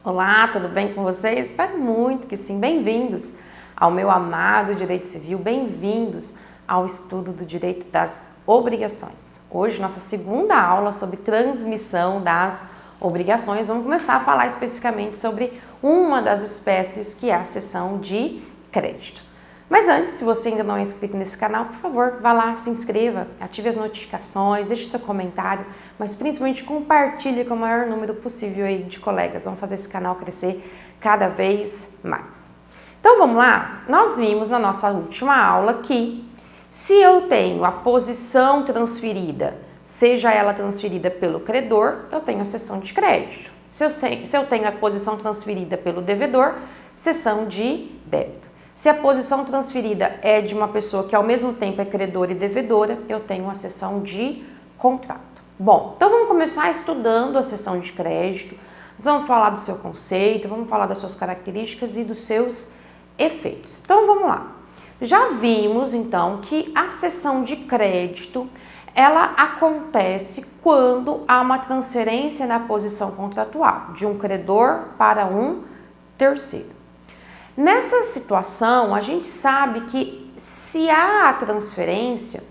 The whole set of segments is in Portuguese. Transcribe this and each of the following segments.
Olá, tudo bem com vocês? Espero muito que sim. Bem-vindos ao meu amado Direito Civil, bem-vindos ao estudo do Direito das Obrigações. Hoje, nossa segunda aula sobre transmissão das obrigações. Vamos começar a falar especificamente sobre uma das espécies que é a cessão de crédito. Mas antes, se você ainda não é inscrito nesse canal, por favor, vá lá, se inscreva, ative as notificações, deixe seu comentário, mas principalmente compartilhe com o maior número possível aí de colegas. Vamos fazer esse canal crescer cada vez mais. Então vamos lá? Nós vimos na nossa última aula que se eu tenho a posição transferida, seja ela transferida pelo credor, eu tenho a cessão de crédito. Se eu tenho a posição transferida pelo devedor, cessão de débito. Se a posição transferida é de uma pessoa que ao mesmo tempo é credora e devedora, eu tenho uma cessão de contrato. Bom, então vamos começar estudando a cessão de crédito, nós vamos falar do seu conceito, vamos falar das suas características e dos seus efeitos. Então vamos lá. Já vimos então que a cessão de crédito, ela acontece quando há uma transferência na posição contratual, de um credor para um terceiro. Nessa situação, a gente sabe que se há a transferência,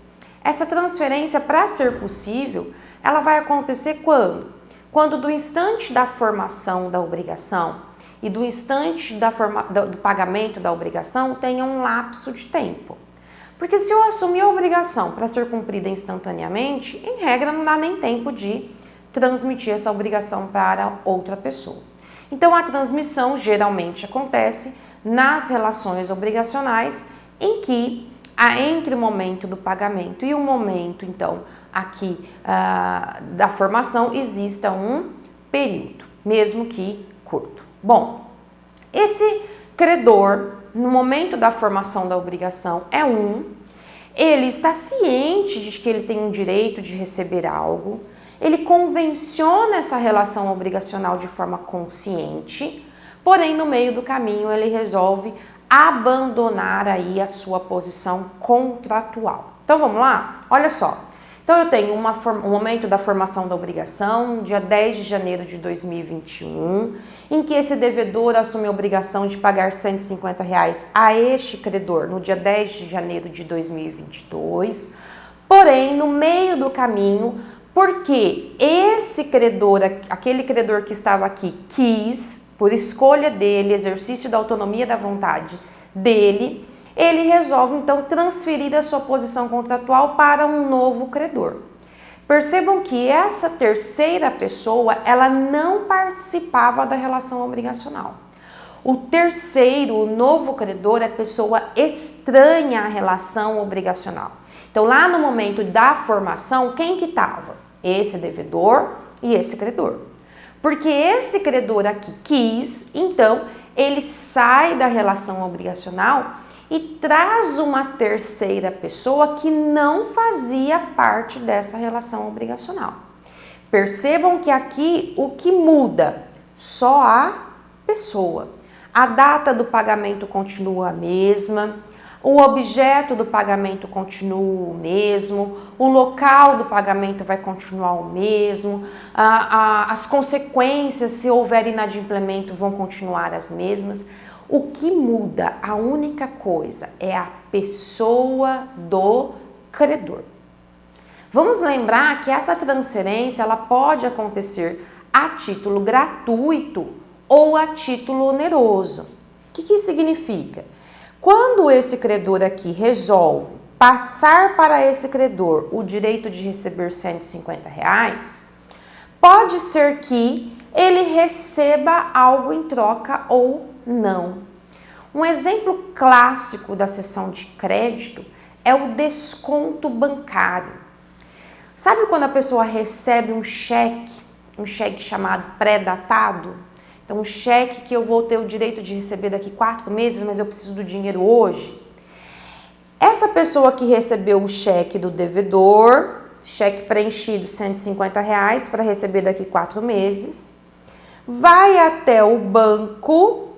essa transferência, para ser possível, ela vai acontecer quando? Quando do instante da formação da obrigação e do instante do pagamento da obrigação tenha um lapso de tempo. Porque se eu assumir a obrigação para ser cumprida instantaneamente, em regra não dá nem tempo de transmitir essa obrigação para outra pessoa. Então a transmissão geralmente acontece nas relações obrigacionais em que entre o momento do pagamento e o momento, então, aqui da formação, exista um período, mesmo que curto. Bom, esse credor, no momento da formação da obrigação, ele está ciente de que ele tem um direito de receber algo, ele convenciona essa relação obrigacional de forma consciente, porém, no meio do caminho, ele resolve abandonar aí a sua posição contratual. Então, vamos lá? Olha só. Então, eu tenho um momento da formação da obrigação, dia 10 de janeiro de 2021, em que esse devedor assume a obrigação de pagar R$150 a este credor no dia 10 de janeiro de 2022. Porém, no meio do caminho, porque esse credor, aquele credor que estava aqui, quis, por escolha dele, exercício da autonomia da vontade dele, ele resolve então transferir a sua posição contratual para um novo credor. Percebam que essa terceira pessoa, ela não participava da relação obrigacional. O terceiro, o novo credor, é pessoa estranha à relação obrigacional. Então, lá no momento da formação, quem que estava? Esse devedor e esse credor. Porque esse credor aqui quis, então, ele sai da relação obrigacional e traz uma terceira pessoa que não fazia parte dessa relação obrigacional. Percebam que aqui o que muda? Só a pessoa. A data do pagamento continua a mesma, o objeto do pagamento continua o mesmo, o local do pagamento vai continuar o mesmo, as consequências, se houver inadimplemento, vão continuar as mesmas. O que muda, a única coisa, é a pessoa do credor. Vamos lembrar que essa transferência ela pode acontecer a título gratuito ou a título oneroso. O que isso significa? Quando esse credor aqui resolve passar para esse credor o direito de receber R$150, pode ser que ele receba algo em troca ou não. Um exemplo clássico da cessão de crédito é o desconto bancário. Sabe quando a pessoa recebe um cheque chamado pré-datado? Então, um cheque que eu vou ter o direito de receber daqui 4 meses, mas eu preciso do dinheiro hoje. Essa pessoa que recebeu o cheque do devedor, cheque preenchido R$150 para receber daqui 4 meses, vai até o banco,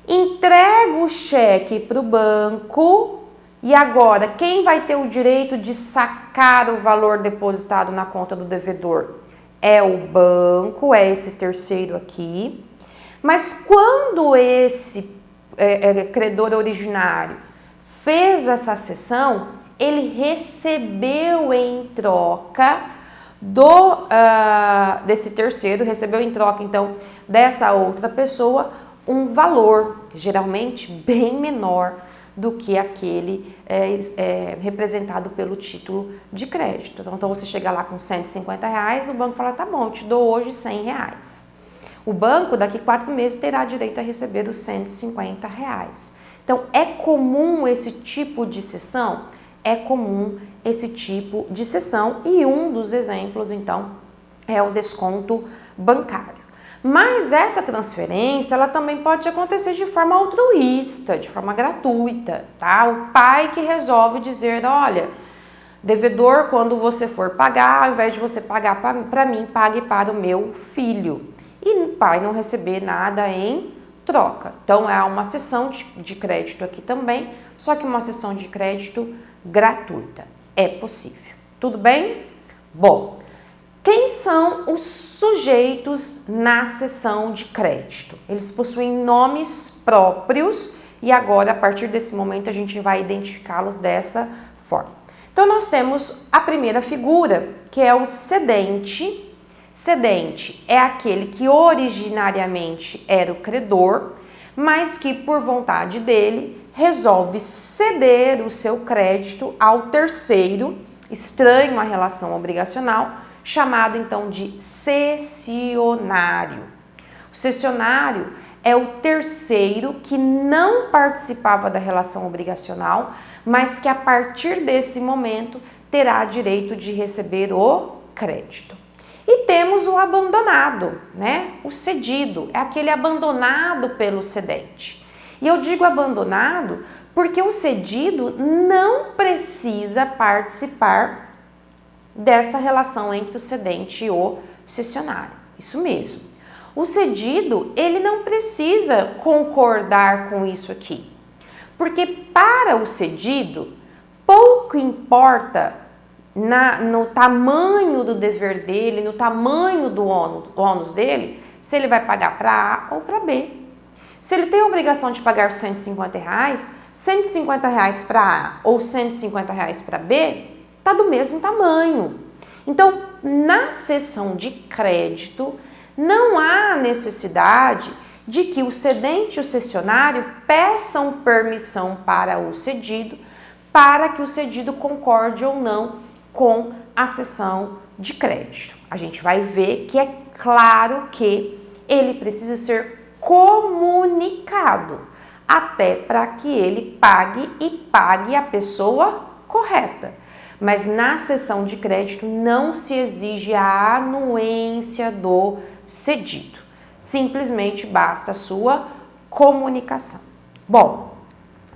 entrega o cheque para o banco e agora quem vai ter o direito de sacar o valor depositado na conta do devedor? É o banco, é esse terceiro aqui. Mas quando esse credor originário fez essa cessão, ele recebeu em troca desse terceiro, recebeu em troca, então, dessa outra pessoa, um valor, geralmente bem menor do que aquele representado pelo título de crédito. Então, você chega lá com R$150, o banco fala, tá bom, eu te dou hoje R$100. O banco, daqui 4 meses, terá direito a receber os R$150. Então, é comum esse tipo de cessão? É comum esse tipo de cessão e um dos exemplos, então, é o desconto bancário. Mas essa transferência, ela também pode acontecer de forma altruísta, de forma gratuita, tá? O pai que resolve dizer, olha, devedor, quando você for pagar, ao invés de você pagar para mim, pague para o meu filho. E o pai não receber nada em troca. Então, é uma cessão de crédito aqui também, só que uma cessão de crédito gratuita. É possível. Tudo bem? Bom, quem são os sujeitos na cessão de crédito? Eles possuem nomes próprios e agora, a partir desse momento, a gente vai identificá-los dessa forma. Então, nós temos a primeira figura, que é o cedente. Cedente é aquele que originariamente era o credor, mas que por vontade dele resolve ceder o seu crédito ao terceiro, estranho à relação obrigacional, chamado então de cessionário. O cessionário é o terceiro que não participava da relação obrigacional, mas que a partir desse momento terá direito de receber o crédito. E temos o abandonado, né? O cedido, é aquele abandonado pelo cedente. E eu digo abandonado porque o cedido não precisa participar dessa relação entre o cedente e o cessionário. Isso mesmo. O cedido, ele não precisa concordar com isso aqui. Porque para o cedido, pouco importa no tamanho do dever dele, no tamanho do ônus dele, se ele vai pagar para A ou para B. Se ele tem a obrigação de pagar R$150, R$150 para A ou R$150 para B, está do mesmo tamanho. Então, na cessão de crédito, não há necessidade de que o cedente e o cessionário peçam permissão para o cedido, para que o cedido concorde ou não com a cessão de crédito. A gente vai ver que é claro que ele precisa ser comunicado, até para que ele pague e pague a pessoa correta. Mas na cessão de crédito não se exige a anuência do cedido. Simplesmente basta a sua comunicação. Bom,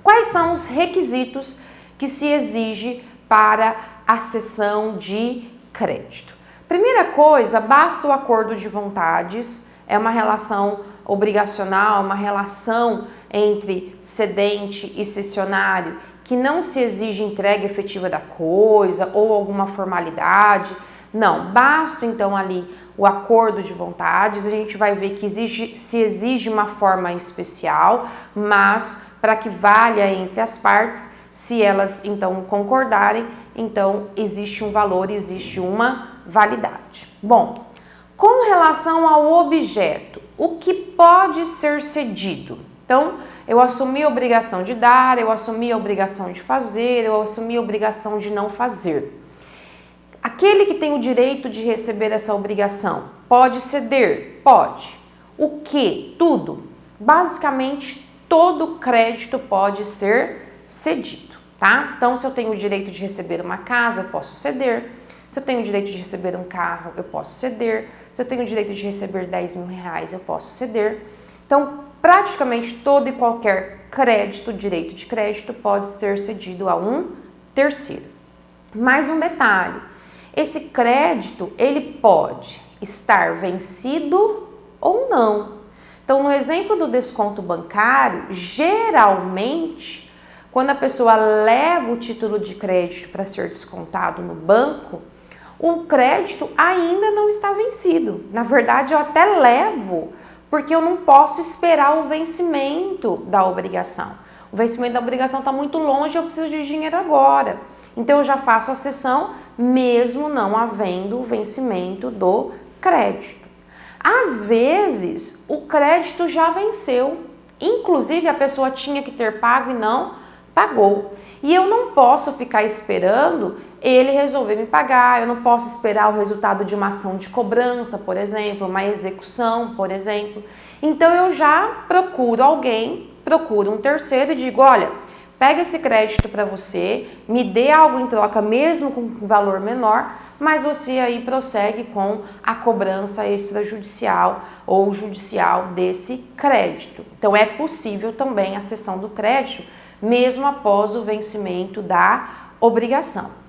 quais são os requisitos que se exige para a cessão de crédito? Primeira coisa, basta o acordo de vontades, é uma relação obrigacional, uma relação entre cedente e cessionário, que não se exige entrega efetiva da coisa ou alguma formalidade. Não, basta então ali o acordo de vontades. A gente vai ver que se exige uma forma especial, mas para que valha entre as partes, se elas então concordarem, então existe um valor, existe uma validade. Bom, com relação ao objeto, o que pode ser cedido? Então, eu assumi a obrigação de dar, eu assumi a obrigação de fazer, eu assumi a obrigação de não fazer. Aquele que tem o direito de receber essa obrigação pode ceder? Pode. O que? Tudo. Basicamente, todo crédito pode ser cedido, tá? Então, se eu tenho o direito de receber uma casa, eu posso ceder. Se eu tenho o direito de receber um carro, eu posso ceder. Se eu tenho o direito de receber R$10.000, eu posso ceder. Então, praticamente todo e qualquer crédito, direito de crédito, pode ser cedido a um terceiro. Mais um detalhe, esse crédito, ele pode estar vencido ou não. Então, no exemplo do desconto bancário, geralmente, quando a pessoa leva o título de crédito para ser descontado no banco, o crédito ainda não está vencido. Na verdade, eu até levo Porque eu não posso esperar o vencimento da obrigação. O vencimento da obrigação está muito longe, eu preciso de dinheiro agora. Então eu já faço a cessão mesmo não havendo o vencimento do crédito. Às vezes o crédito já venceu, inclusive a pessoa tinha que ter pago e não pagou. E eu não posso ficar esperando ele resolver me pagar, eu não posso esperar o resultado de uma ação de cobrança, por exemplo, uma execução, por exemplo. Então eu já procuro alguém, procuro um terceiro e digo, olha, pega esse crédito para você, me dê algo em troca mesmo com um valor menor, mas você aí prossegue com a cobrança extrajudicial ou judicial desse crédito. Então é possível também a cessão do crédito mesmo após o vencimento da obrigação.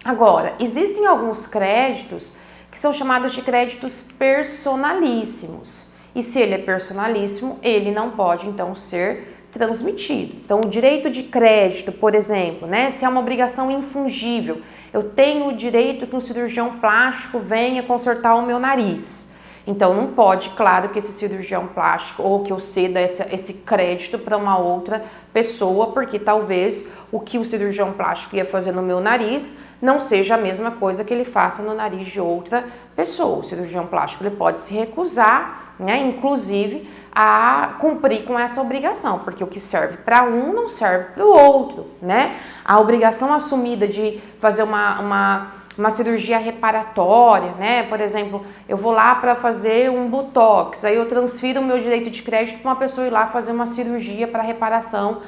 Agora, existem alguns créditos que são chamados de créditos personalíssimos. E se ele é personalíssimo, ele não pode então ser transmitido. Então, o direito de crédito, por exemplo, né, se é uma obrigação infungível, eu tenho o direito que um cirurgião plástico venha consertar o meu nariz. Então, não pode, claro, que esse cirurgião plástico ou que eu ceda esse crédito para uma outra pessoa, porque talvez o que o cirurgião plástico ia fazer no meu nariz não seja a mesma coisa que ele faça no nariz de outra pessoa. O cirurgião plástico ele pode se recusar, né, inclusive, a cumprir com essa obrigação, porque o que serve para um não serve para o outro, né? A obrigação assumida de fazer uma cirurgia reparatória, né? Por exemplo, eu vou lá para fazer um botox, aí eu transfiro o meu direito de crédito para uma pessoa ir lá fazer uma cirurgia para reparação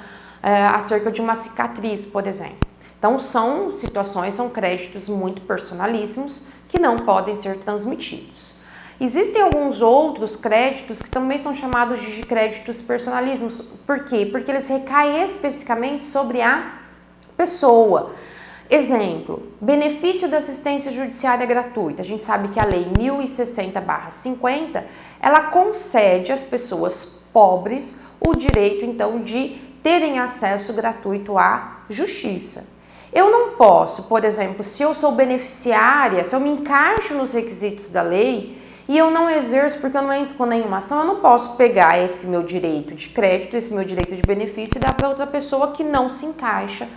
acerca de uma cicatriz, por exemplo. Então, são situações, são créditos muito personalíssimos que não podem ser transmitidos. Existem alguns outros créditos que também são chamados de créditos personalíssimos. Por quê? Porque eles recaem especificamente sobre a pessoa. Exemplo, benefício da assistência judiciária gratuita. A gente sabe que a lei 1060/50, ela concede às pessoas pobres o direito, então, de terem acesso gratuito à justiça. Eu não posso, por exemplo, se eu sou beneficiária, se eu me encaixo nos requisitos da lei e eu não exerço porque eu não entro com nenhuma ação, eu não posso pegar esse meu direito de crédito, esse meu direito de benefício e dar para outra pessoa que não se encaixa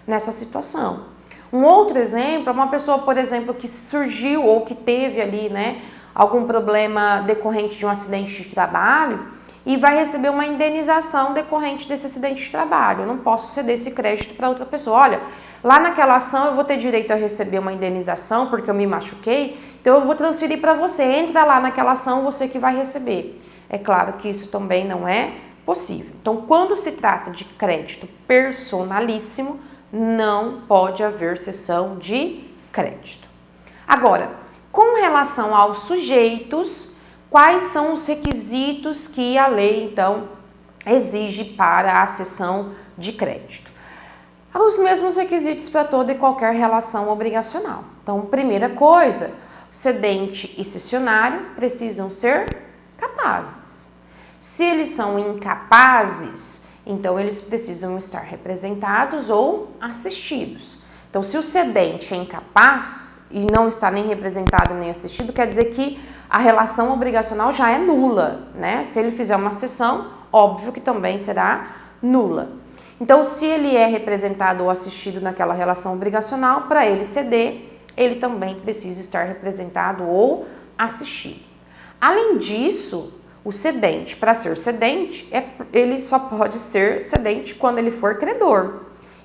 nessa situação. Um outro exemplo é uma pessoa, por exemplo, que surgiu ou que teve ali, né, algum problema decorrente de um acidente de trabalho e vai receber uma indenização decorrente desse acidente de trabalho. Eu não posso ceder esse crédito para outra pessoa. Olha, lá naquela ação eu vou ter direito a receber uma indenização porque eu me machuquei, então eu vou transferir para você. Entra lá naquela ação, você que vai receber. É claro que isso também não é possível. Então, quando se trata de crédito personalíssimo, não pode haver cessão de crédito. Agora, com relação aos sujeitos, quais são os requisitos que a lei, então, exige para a cessão de crédito? Os mesmos requisitos para toda e qualquer relação obrigacional. Então, primeira coisa, cedente e cessionário precisam ser capazes. Se eles são incapazes, então eles precisam estar representados ou assistidos. Então, se o cedente é incapaz e não está nem representado nem assistido, quer dizer que a relação obrigacional já é nula, né? Se ele fizer uma cessão, óbvio que também será nula. Então, se ele é representado ou assistido naquela relação obrigacional, para ele ceder, ele também precisa estar representado ou assistido. Além disso, o cedente, para ser cedente, ele só pode ser cedente quando ele for credor.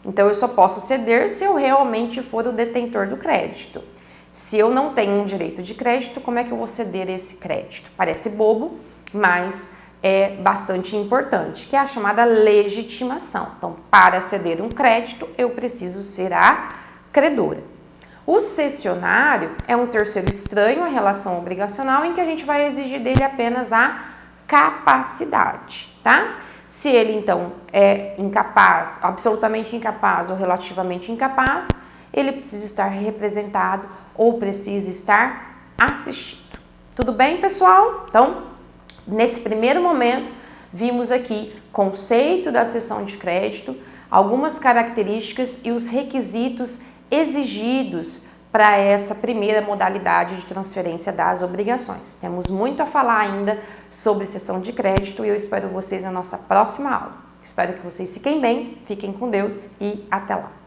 Então, eu só posso ceder se eu realmente for o detentor do crédito. Se eu não tenho um direito de crédito, como é que eu vou ceder esse crédito? Parece bobo, mas é bastante importante, que é a chamada legitimação. Então, para ceder um crédito, eu preciso ser a credora. O cessionário é um terceiro estranho à relação obrigacional em que a gente vai exigir dele apenas a capacidade, tá? Se ele, então, é incapaz, absolutamente incapaz ou relativamente incapaz, ele precisa estar representado ou precisa estar assistido. Tudo bem, pessoal? Então, nesse primeiro momento, vimos aqui conceito da cessão de crédito, algumas características e os requisitos exigidos para essa primeira modalidade de transferência das obrigações. Temos muito a falar ainda sobre cessão de crédito e eu espero vocês na nossa próxima aula. Espero que vocês fiquem bem, fiquem com Deus e até lá!